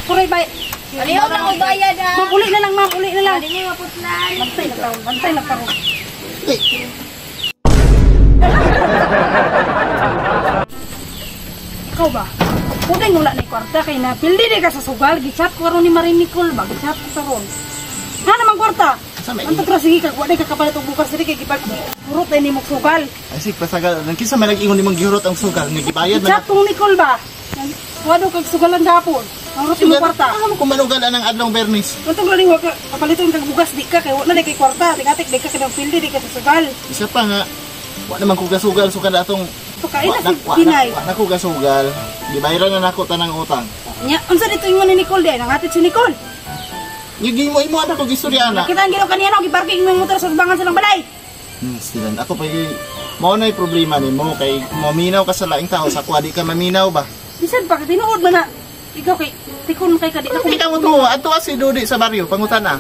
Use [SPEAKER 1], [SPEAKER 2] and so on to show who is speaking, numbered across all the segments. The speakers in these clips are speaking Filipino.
[SPEAKER 1] Ako rin ba?
[SPEAKER 2] Aliyaw na ko bayad ah.
[SPEAKER 1] Ma'am, uli na lang ma'am, uli na lang.
[SPEAKER 2] Hindi mo maputlan.
[SPEAKER 1] Bantay na karon. Ikaw ba? Pwede wala na yung kwarta kay na pildi di ka sa sugal. Gichat ko ron ni Marinicol ba? Gichat ko sa ron. Nga naman kwarta. Anto pero sige kag wala kay kapalit og bukas diri kay gipag hurot ay nimong sugal.
[SPEAKER 3] Ay sig pasagal nang kinsa man nag-ingon nimong gihurot ang sugal ni gibayad man.
[SPEAKER 1] Gichat ko Nicol ba? Wado kag sugalan gapon. Hurot imong kwarta.
[SPEAKER 3] Ano mo kung manugalan ang adlong Bernis?
[SPEAKER 1] Anto galing wa ka kapaliton kag bukas di ka kay wala na kay kwarta. Tingatik di ka kay pildi di ka sa sugal.
[SPEAKER 3] Isa pa nga wa naman ko gasugal sukad atong
[SPEAKER 1] So kain na si Dinay.
[SPEAKER 3] Wa na ko gasugal. Gibayaran na nako tanang utang.
[SPEAKER 1] Nya unsa dito ingon ni Nicole din? Nangatid si Nicole.
[SPEAKER 3] Yung imo ana ko gistorya ana.
[SPEAKER 1] Kita ang ginaw kanina giparking imong motor sa subangan silang balay.
[SPEAKER 3] Silan ako pa mao na problema nimo kay maminaw ka sa laing tao sa kuha di ka maminaw ba?
[SPEAKER 1] Bisan pa tinuod man na ikaw kay tikon kay kadi na ko.
[SPEAKER 3] Kita mo to adto si Dudi sa baryo pangutana.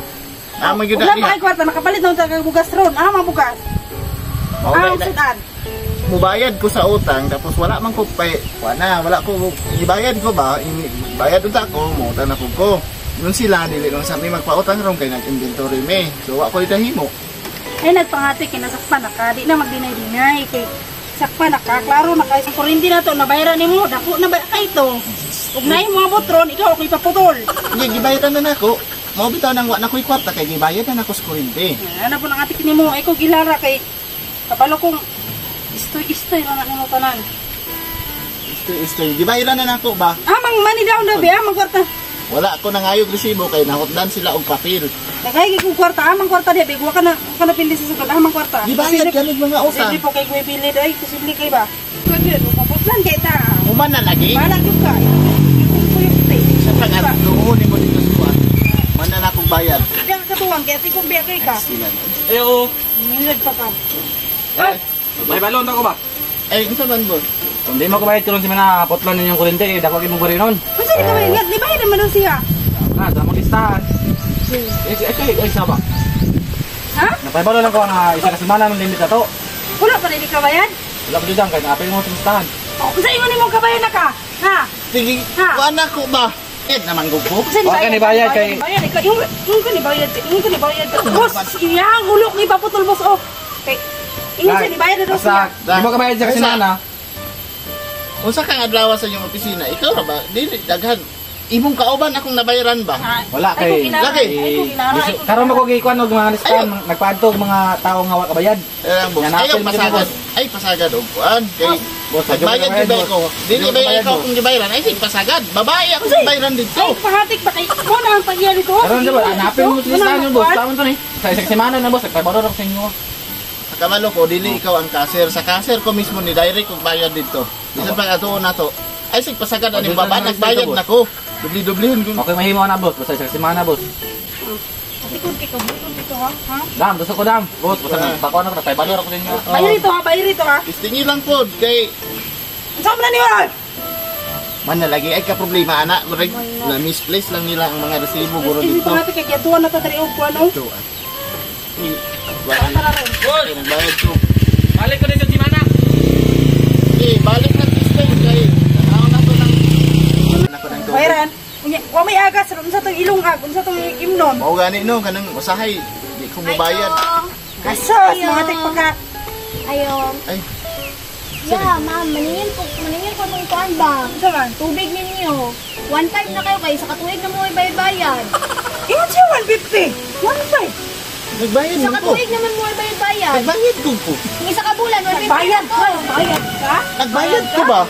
[SPEAKER 3] Amo gyud
[SPEAKER 1] na.
[SPEAKER 3] niya.
[SPEAKER 1] Wala kwarta nakapalit na sa bugas ron. Ano mga bugas? Sudan.
[SPEAKER 3] Mubayad ko sa utang tapos wala man ko pay wala ko ibayad ko ba bayad unta ko mo tanako ko. Nun sila dili lang sa mi magpautang ron kay nag-inventory me. So ako itahimo.
[SPEAKER 1] Ay nagpangati kinasakpan na ka, di na magdinay-dinay kay sakpan na ka, klaro na kay kuryente na to, nabayaran nimo, dako na ba kay to. Ug nay mo botron, ikaw ako ipaputol.
[SPEAKER 3] Hindi gibayaran na nako. Mao bitaw nang wa na ko'y kwarta kay gibayad na nako sa kuryente.
[SPEAKER 1] Ano po nang atik nimo, ay ko gilara kay kabalo kong istoy na nimo tanan.
[SPEAKER 3] Istoy gibayaran na nako ba?
[SPEAKER 1] Amang money down na ba, amang kwarta.
[SPEAKER 3] Wala ko nangayog resibo kay nahutdan sila og papel.
[SPEAKER 1] Nakay kay kwarta, amang kwarta di bigwa ka na pindi sa sugal, amang kwarta.
[SPEAKER 3] Gibayad ganid mga utang.
[SPEAKER 1] Hindi po kay kuy bilid ay posible kay ba. Kaya maputlan kay ta.
[SPEAKER 3] Human na lagi.
[SPEAKER 1] Bala gyud ka.
[SPEAKER 3] Sa pangatluon nimo dito sa kuan. Man na akong bayad.
[SPEAKER 1] Diyan ka tuwang kay tikong biya kay ka.
[SPEAKER 4] Ayo.
[SPEAKER 1] Minad pa ka.
[SPEAKER 4] May balon ako ba?
[SPEAKER 3] Ay, unsa man bo?
[SPEAKER 4] Kung di mo ko bayad karon si mana potlan ninyong kuryente, dako gyud mo bari nun.
[SPEAKER 1] Unsa di ka bayad? Di bayad naman siya.
[SPEAKER 4] Na, damo listahan. Ay, saba.
[SPEAKER 1] Ha?
[SPEAKER 4] Napay-balon ako nga isa ka semana ng limit ato.
[SPEAKER 1] Wala pa rin di ka bayad?
[SPEAKER 4] Wala ko dyan, kaya napay mo sa listahan.
[SPEAKER 1] Unsa ingon nimo ka bayad na ka? Ha?
[SPEAKER 3] Sige, kuan ako ba? Naman gupo.
[SPEAKER 4] Okay, ni bayad kay
[SPEAKER 1] bayad ka. Yung ka ni bayad. Yung ka ni bayad. Boss, iyang hulok ni paputol boss oh. Kay ingon sa ni bayad na daw siya.
[SPEAKER 4] Di mo ka bayad sa semana.
[SPEAKER 3] Unsa kang adlaw sa inyong opisina? Ikaw ra ba? Dili daghan. Imong kauban akong nabayaran ba?
[SPEAKER 4] Wala kay
[SPEAKER 3] lagi.
[SPEAKER 4] Karon mo ko gikuan og mga listahan, nagpaadto mga tawo nga wa kabayad.
[SPEAKER 3] Ayaw pasagad. Ay pasagad og kuan kay bayad gyud ko. Dili ba ikaw kung gibayaran? Ay sig pasagad. Babae ako sa bayaran dito.
[SPEAKER 1] Ay pahatik pa kay mo na ang pagyan dito.
[SPEAKER 4] Karon diba, hanapin mo sa listahan yung boss. Tama to ni. Sa isang semana na boss, nagpabaro ra ko sa inyo.
[SPEAKER 3] Kamalo ko, dili ikaw ang cashier. Sa cashier ko mismo ni direct kung bayad dito. Bisan pa ato na to. Ay sig pasagad ani baba nagbayad nako. Dubli-dublihon ko.
[SPEAKER 4] Okay, mahimo na boss. Basta isang semana boss.
[SPEAKER 1] Tikod kay kabutol dito ha. Ha?
[SPEAKER 4] Dam, gusto ko dam. Boss, basta bako na ko nagpabaro ko sa inyo.
[SPEAKER 1] Bayad rito ha.
[SPEAKER 3] Istingi lang po kay
[SPEAKER 1] Unsa man ni wala?
[SPEAKER 3] man na lagi ay ka problema ana na misplace lang nila ang mga resibo guro
[SPEAKER 1] Hindi
[SPEAKER 3] dito.
[SPEAKER 1] pa natin kay gatuan na ta diri og kuno.
[SPEAKER 3] Ito. Boss, nagbayad ko.
[SPEAKER 4] Balik ko din sa semana.
[SPEAKER 3] Balik na display kay ano na to lang. Ako nang
[SPEAKER 1] Bayaran. Wa may agas unsa tong ilungag, unsa tong imnon.
[SPEAKER 3] mao gani no kanang usahay di ko mobayad.
[SPEAKER 1] Asos mga tikpaka.
[SPEAKER 2] Ayong.
[SPEAKER 3] Ay,
[SPEAKER 2] Yeah, ma'am, maningin ko itong kuan ba?
[SPEAKER 1] Unsa man?
[SPEAKER 2] Tubig ninyo. 1.5 na kayo kayo sa katuig na mo bayad-bayad.
[SPEAKER 1] Ingon siya 150. 150.
[SPEAKER 3] nagbayad
[SPEAKER 2] Sa
[SPEAKER 3] man ko.
[SPEAKER 2] katuig naman mo bayad-bayad.
[SPEAKER 3] Nagbayad ko po.
[SPEAKER 2] Yung isa ka bulan, 150
[SPEAKER 1] Bayad
[SPEAKER 2] na to.
[SPEAKER 1] ka, bayad ka.
[SPEAKER 3] Nagbayad ko ba?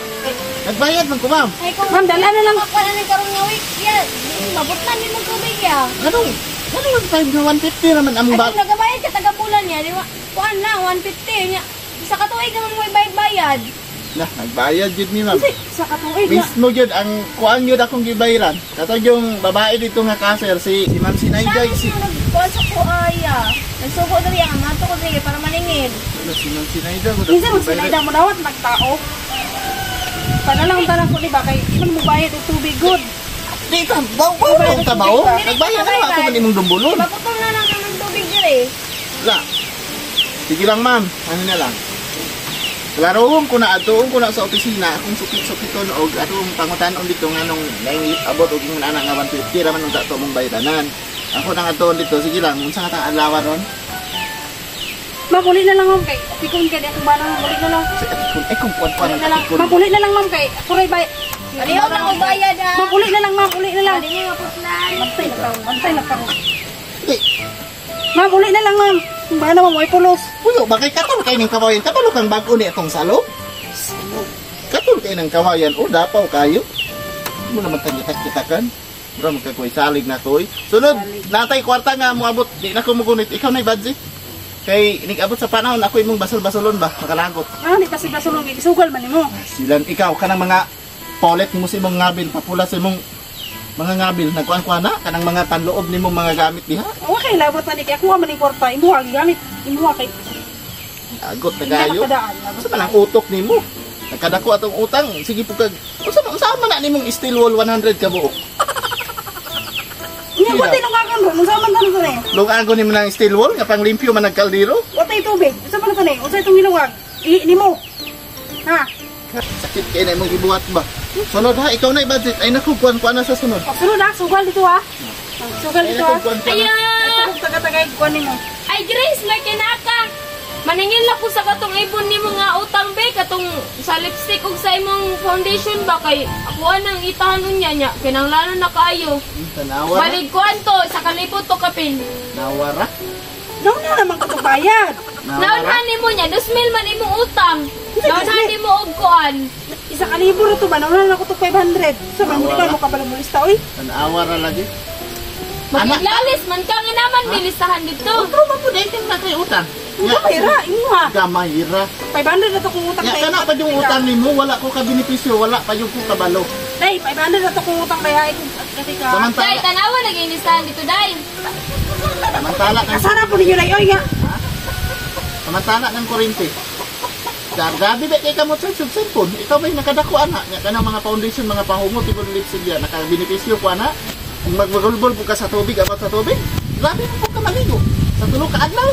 [SPEAKER 3] Nagbayad man ko, ma'am.
[SPEAKER 2] Ay, kung
[SPEAKER 1] Ma'am, dala na lang.
[SPEAKER 2] Kuan na karong nga week, yeah, mabutlan din mo tubig ya.
[SPEAKER 3] Anong 150 naman ang
[SPEAKER 2] Ay,
[SPEAKER 3] ba?
[SPEAKER 2] kung nagabayad ka taga bulan niya, di ba? Kuan na 150 niya. Sa katuig naman mo bayad-bayad.
[SPEAKER 3] Nah, nagbayad jud mi, ma'am.
[SPEAKER 1] Kasi sa katuig na.
[SPEAKER 3] Mismo jud ang kuan jud akong gibayaran. Katong yung babae dito nga cashier si Ma'am Sinayday si
[SPEAKER 2] Nagkuhan sa kuaya. Nagsugo dali ang amato ko dali para maningid.
[SPEAKER 3] si Ma'am Sinayday ko.
[SPEAKER 1] Minsan mo sinayda mo dawat magtao. Panalang tanang ko ni ba kay iman mo bayad og tubig good.
[SPEAKER 3] Di ka, baw ta ba? Nagbayad na ako man imong dumbulon.
[SPEAKER 2] Maputol na lang ng tubig diri.
[SPEAKER 3] La. Sige lang, ma'am. Ano na lang? Klarohon ko na atoon ko na sa opisina kung sukit-sukiton og atong pangutan-on dito nganong naingit abot og ingon ana nga 150 ra man unta to mong bayranan. Ako nang atoon dito sige lang unsa ka tang adlaw ron?
[SPEAKER 1] Mapuli na lang ma'am kay pikon kay di akong bana mapuli na lang.
[SPEAKER 3] Kung kuan
[SPEAKER 1] Na lang. Mapuli na lang ma'am kay ako ray bay.
[SPEAKER 2] Aliyo na ko bayad ah.
[SPEAKER 1] Mapuli na lang ma'am, uli na lang.
[SPEAKER 2] Hindi nga puslan.
[SPEAKER 1] Bantay na ka. Ma'am, uli na lang ma'am. Kung ba naman may pulos.
[SPEAKER 3] Uyo, bakit katol kayo ng kawayan? Kabalo kang bago ni itong salong? Katol kayo ng kawayan. O, dapaw kayo. Hindi mo naman tagkitak-kitakan. Bro, magkakuy salig na ko. Sunod, natay kwarta nga mo abot. Di na ko mugunit. Ikaw na budget. Kay nag-abot sa panahon, ako imong basol-basolon ba? Makalagot.
[SPEAKER 1] Ah, di kasi basulong. Isugal man mo.
[SPEAKER 3] Silan, ikaw, kanang mga polet mo sa imong ngabil. Papula sa imong mga ngabil. Nagkuhan-kuhan na. Kanang mga tanloob ni mong mga gamit diha.
[SPEAKER 1] Okay, labot na ni kaya kuha man yung kwarta. Imuha, gamit. Imuha kay.
[SPEAKER 3] Agot na kayo.
[SPEAKER 1] Nakakadaan.
[SPEAKER 3] Sa manang utok nimo. Nagkadako atong utang. Sige po kag. Unsa man na nimong steel wall 100 ka buok.
[SPEAKER 1] Hindi, wala yung kakan ron. Unsa man tanong ito eh.
[SPEAKER 3] Lungago nimo ng steel wall nga pang limpyo man nagkaldero.
[SPEAKER 1] Wala yung tubig. Unsa man ito eh. Unsa itong giluwag. Ni mo. Ha?
[SPEAKER 3] Sakit kay na imong gibuhat ba. Sunod ha, ikaw na i-budget. Ay naku, kuan na sa sunod.
[SPEAKER 1] O, sunod ha. Sugal dito ha. Sugal
[SPEAKER 3] Ay
[SPEAKER 1] dito ha.
[SPEAKER 3] naku, kuan na.
[SPEAKER 2] Ayan.
[SPEAKER 1] Ito taga-tagay kuha ni mo.
[SPEAKER 2] Ay, Grace, may kinaka. Maningin lang ko sa katong ibon ni mga utang be, katong sa lipstick ug sa imong foundation ba kay ako nang itahan unya nya kinanglanon na kaayo.
[SPEAKER 3] Tanawara.
[SPEAKER 2] Balik ko anto sa kalipot to kapin.
[SPEAKER 3] Nawara.
[SPEAKER 1] Naon na naman ko bayad.
[SPEAKER 2] Naunhan nimo nya, 2,000 man imong utang. Naunhan nimo og kuan.
[SPEAKER 1] Isa ka libo ito ba? Nauna na ako ito 500. Sa mga hindi ka mo kabalang mulista, oy.
[SPEAKER 3] Tanawara lagi.
[SPEAKER 2] Maglalis man ka nga naman bilisahan dito.
[SPEAKER 3] Utro ba po dahil na kay utang?
[SPEAKER 1] Hindi ka mayra, inyo ha.
[SPEAKER 3] Gamayra.
[SPEAKER 1] 500 na ito kung utang
[SPEAKER 3] Ya
[SPEAKER 1] kaya.
[SPEAKER 3] kana pa yung utang nimo, wala ko ka benepisyo, wala pa yung ko kabalo.
[SPEAKER 1] Day, 500 na ito kung utang kaya. Kasi ka.
[SPEAKER 2] Dai,
[SPEAKER 3] Samantala,
[SPEAKER 2] tanawa nag-inisahan dito, dai.
[SPEAKER 3] samantala ng
[SPEAKER 1] Kasana po ninyo na, oy nga.
[SPEAKER 3] samantala ng kuryente. Gabi ba kay kamot sa cellphone? Ikaw ba'y nakadako ana? Nya kanang mga foundation, mga pahumot, ibon lipstick yan, naka-benepisyo ko ana. Kung magbagulbol po ka sa tubig, abot sa tubig, grabe mo po ka maligo. Sa tulog ka adlaw.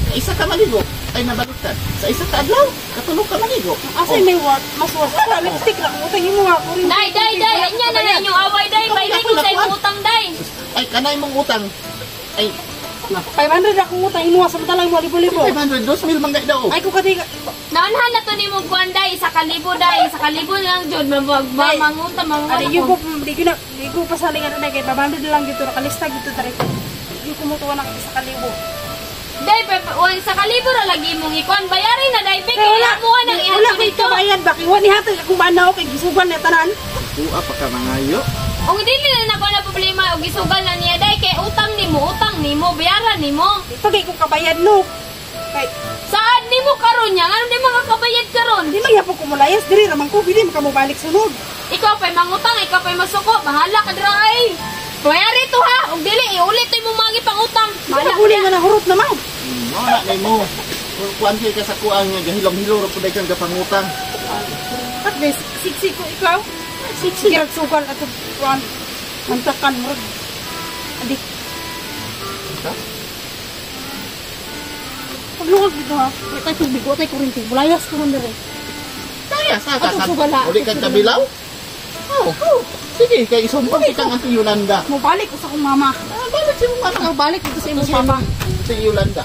[SPEAKER 3] Sa isa ka maligo, ay nabaliktad. Sa isa ka adlaw, katulog ka maligo.
[SPEAKER 1] Asay may work, mas work. Wala, lipstick lang. Utang mo ha.
[SPEAKER 2] Dai, anya na na inyong away, dai. Bayad ko sa imong utang, dai.
[SPEAKER 3] Ay, kanay mong utang. Ay,
[SPEAKER 1] 500 na kung utang imo samantalang mo libo-libo.
[SPEAKER 3] 500, 2,000 man daw.
[SPEAKER 1] Ay, kung kati
[SPEAKER 2] Naunhan na to ni mong kuan, dai. Sa kalibo, dai. Sa kalibo lang, jud. Manguta,
[SPEAKER 1] Ano yung ko, di ko pasalingan na kay 500 na lang dito. Nakalista dito tari ko. Yung kumutuwa na sa kalibo.
[SPEAKER 2] Dai, sa kalibo ra lagi mong ikuan. Bayarin na, dai. Bigay wala mo nang
[SPEAKER 1] Wala
[SPEAKER 2] ihato
[SPEAKER 1] ko
[SPEAKER 2] dito.
[SPEAKER 1] ito bayad ba? Kiwa ni hatag kung banaw kay gisugan na tanan.
[SPEAKER 3] Tuwa pa ka mangayo.
[SPEAKER 2] Kung dili na nako na problema og gisugal na niya, dai. Kay utang nimo, bayaran nimo.
[SPEAKER 1] Pagay ko kabayad no. Kay
[SPEAKER 2] Saan nimo karon nya? Ano di mga kabayad karon?
[SPEAKER 1] di man yapo kumulayas diri raman ko pili makamubalik sunod.
[SPEAKER 2] Ikaw pa'y mangutang, ikaw pa'y masuko. Bahala ka dira ay. Bayari to ha. Og dili, iulit to imong mga pangutang.
[SPEAKER 1] Wala huli nga na hurot naman.
[SPEAKER 3] Wala na mo. Kuan kay ka sa kuang nga gahilom-hilom ra pud kang gapangutang.
[SPEAKER 1] At bes siksi ko ikaw. Siksi ra sugal at kuan. Mantakan mo. Adik. Pagluwag dito ha. Wala tayo tubig, wala tayo kurinti. Bulayas ko man diri.
[SPEAKER 3] Kaya sa
[SPEAKER 1] Atong sugala.
[SPEAKER 3] uli kang kabilaw? Oh. Sige, kay isumpong kitang ang Yolanda.
[SPEAKER 1] Mo balik ko sa akong mama.
[SPEAKER 3] Balik si mong mama.
[SPEAKER 1] Balik dito sa imong mama.
[SPEAKER 3] Si Yolanda.